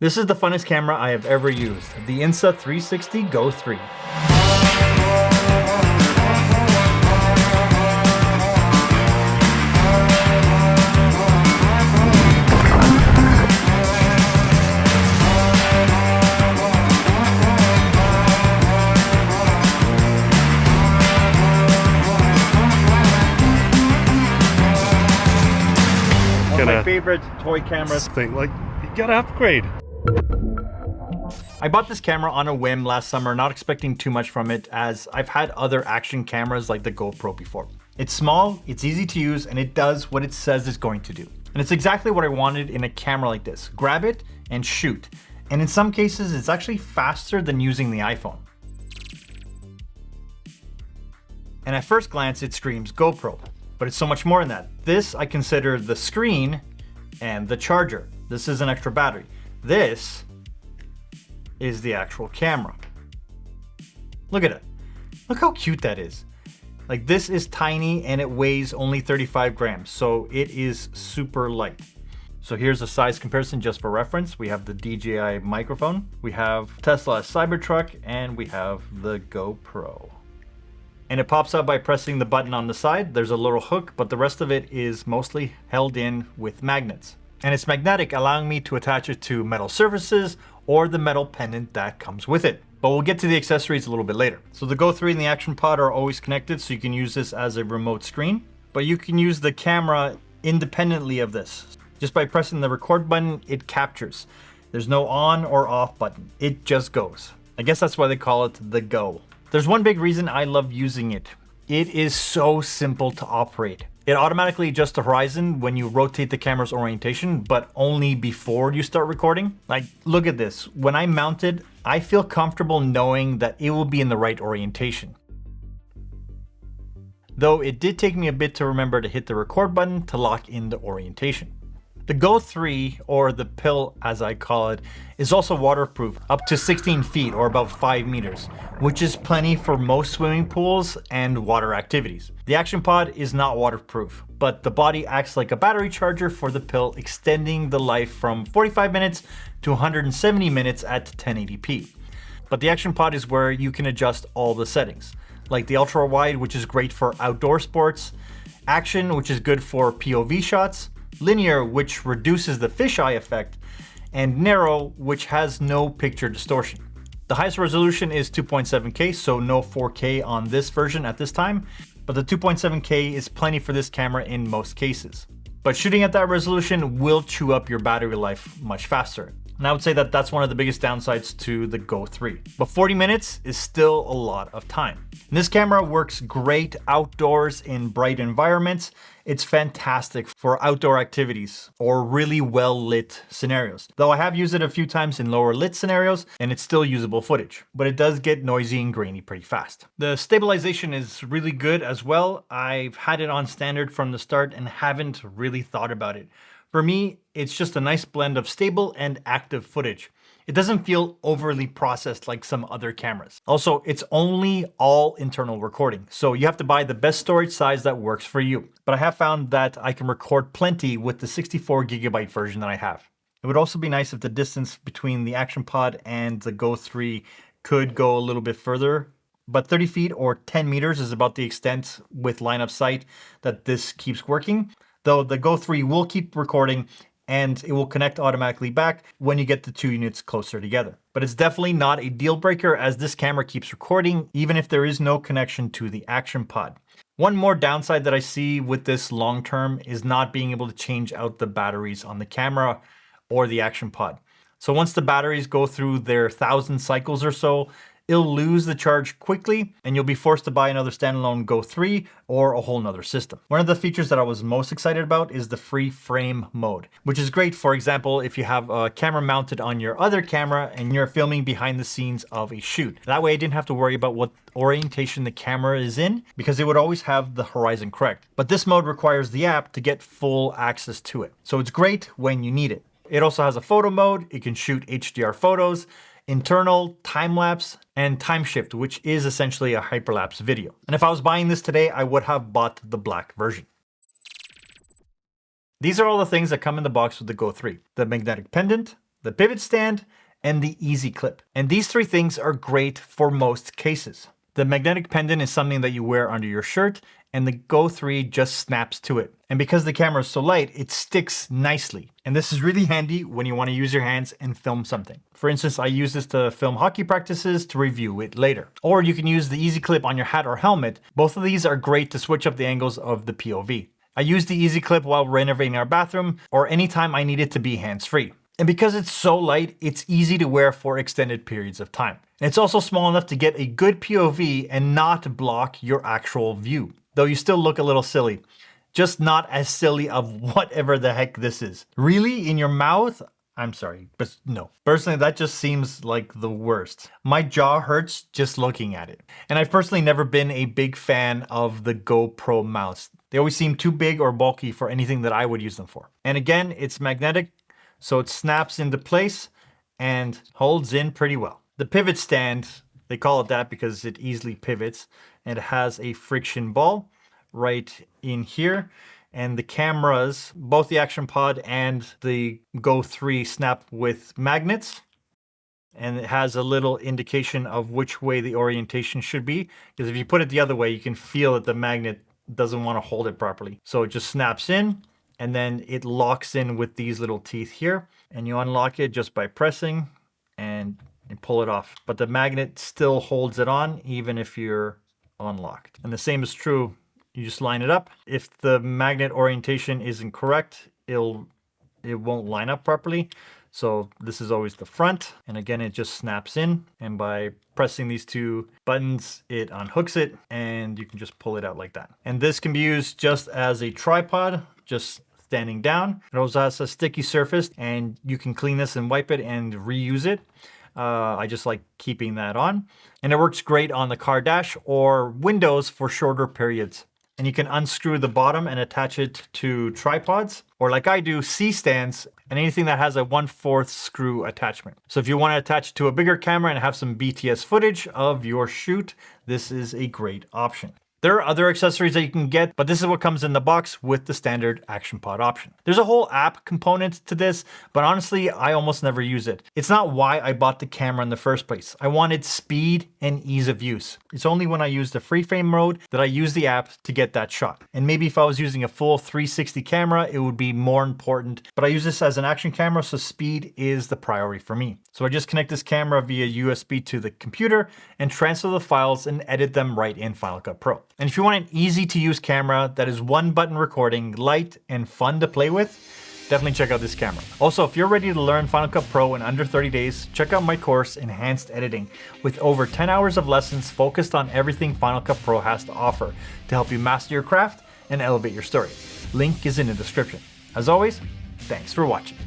This is the funnest camera I have ever used, the Insta360 Go 3. One of my favorite toy cameras. Think like you gotta upgrade. I bought this camera on a whim last summer, not expecting too much from it, as I've had other action cameras like the GoPro before. It's small, it's easy to use, and it does what it says it's going to do. And it's exactly what I wanted in a camera like this. Grab it and shoot. And in some cases, it's actually faster than using the iPhone. And at first glance, it screams GoPro, but it's so much more than that. This I consider the screen and the charger. This is an extra battery. This is the actual camera. Look at it. Look how cute that is. Like, this is tiny and it weighs only 35 grams, so it is super light. So here's a size comparison just for reference. We have the DJI microphone, we have Tesla Cybertruck, and we have the GoPro. And it pops up by pressing the button on the side. There's a little hook, but the rest of it is mostly held in with magnets. And it's magnetic, allowing me to attach it to metal surfaces or the metal pendant that comes with it. But we'll get to the accessories a little bit later. So the Go 3 and the Action Pod are always connected, so you can use this as a remote screen. But you can use the camera independently of this. Just by pressing the record button, it captures. There's no on or off button. It just goes. I guess that's why they call it the Go. There's one big reason I love using it. It is so simple to operate. It automatically adjusts the horizon when you rotate the camera's orientation, but only before you start recording. Like, look at this. When I mount it, I feel comfortable knowing that it will be in the right orientation. Though it did take me a bit to remember to hit the record button to lock in the orientation. The Go 3, or the pill as I call it, is also waterproof up to 16 feet or about 5 meters, which is plenty for most swimming pools and water activities. The Action Pod is not waterproof, but the body acts like a battery charger for the pill, extending the life from 45 minutes to 170 minutes at 1080p. But the Action Pod is where you can adjust all the settings, like the ultra wide, which is great for outdoor sports, action, which is good for POV shots, linear, which reduces the fisheye effect, and narrow, which has no picture distortion. The highest resolution is 2.7K, so no 4K on this version at this time, but the 2.7K is plenty for this camera in most cases. But shooting at that resolution will chew up your battery life much faster. And I would say that that's one of the biggest downsides to the Go 3. But 40 minutes is still a lot of time. And this camera works great outdoors in bright environments. It's fantastic for outdoor activities or really well lit scenarios. Though I have used it a few times in lower lit scenarios and it's still usable footage, but it does get noisy and grainy pretty fast. The stabilization is really good as well. I've had it on standard from the start and haven't really thought about it. For me, it's just a nice blend of stable and active footage. It doesn't feel overly processed like some other cameras. Also, it's only all internal recording, so you have to buy the best storage size that works for you. But I have found that I can record plenty with the 64GB version that I have. It would also be nice if the distance between the Action Pod and the Go 3 could go a little bit further. But 30 feet or 10 meters is about the extent with line of sight that this keeps working. Though the Go 3 will keep recording and it will connect automatically back when you get the two units closer together. But it's definitely not a deal breaker as this camera keeps recording even if there is no connection to the Action Pod. One more downside that I see with this long term is not being able to change out the batteries on the camera or the Action Pod. So once the batteries go through their 1,000 cycles or so, it'll lose the charge quickly and you'll be forced to buy another standalone Go 3 or a whole nother system. One of the features that I was most excited about is the free frame mode, which is great, for example, if you have a camera mounted on your other camera and you're filming behind the scenes of a shoot. That way I didn't have to worry about what orientation the camera is in because it would always have the horizon correct. But this mode requires the app to get full access to it. So it's great when you need it. It also has a photo mode. It can shoot HDR photos, internal, time-lapse, and time shift, which is essentially a hyperlapse video. And if I was buying this today, I would have bought the black version. These are all the things that come in the box with the Go 3. The magnetic pendant, the pivot stand, and the easy clip. And these three things are great for most cases. The magnetic pendant is something that you wear under your shirt, and the Go 3 just snaps to it. And because the camera is so light, it sticks nicely. And this is really handy when you want to use your hands and film something. For instance, I use this to film hockey practices to review it later. Or you can use the easy clip on your hat or helmet. Both of these are great to switch up the angles of the POV. I use the easy clip while renovating our bathroom or anytime I need it to be hands-free. And because it's so light, it's easy to wear for extended periods of time. And it's also small enough to get a good POV and not block your actual view. Though you still look a little silly. Just not as silly of whatever the heck this is. Really? In your mouth? I'm sorry, but no. Personally, that just seems like the worst. My jaw hurts just looking at it. And I've personally never been a big fan of the GoPro mounts. They always seem too big or bulky for anything that I would use them for. And again, it's magnetic, so it snaps into place and holds in pretty well. The pivot stand, they call it that because it easily pivots, and it has a friction ball right in here. And the cameras, both the Action Pod and the Go 3 snap with magnets. And it has a little indication of which way the orientation should be. Because if you put it the other way, you can feel that the magnet doesn't want to hold it properly. So it just snaps in and then it locks in with these little teeth here. And you unlock it just by pressing and you pull it off. But the magnet still holds it on even if you're unlocked. And the same is true. You just line it up. If the magnet orientation isn't correct, it won't line up properly. So this is always the front. And again, it just snaps in. And by pressing these two buttons, it unhooks it and you can just pull it out like that. And this can be used just as a tripod, just standing down. It also has a sticky surface and you can clean this and wipe it and reuse it. I just like keeping that on. And it works great on the car dash or windows for shorter periods. And you can unscrew the bottom and attach it to tripods, or like I do, C-stands, and anything that has a 1/4 screw attachment. So if you want to attach it to a bigger camera and have some BTS footage of your shoot, this is a great option. There are other accessories that you can get, but this is what comes in the box with the standard Action Pod option. There's a whole app component to this, but honestly, I almost never use it. It's not why I bought the camera in the first place. I wanted speed and ease of use. It's only when I use the free frame mode that I use the app to get that shot. And maybe if I was using a full 360 camera, it would be more important, but I use this as an action camera, so speed is the priority for me. So I just connect this camera via USB to the computer and transfer the files and edit them right in Final Cut Pro. And if you want an easy to use camera that is one button recording, light and fun to play with, definitely check out this camera. Also, if you're ready to learn Final Cut Pro in under 30 days, check out my course, Enhanced Editing, with over 10 hours of lessons focused on everything Final Cut Pro has to offer to help you master your craft and elevate your story. Link is in the description. As always, thanks for watching.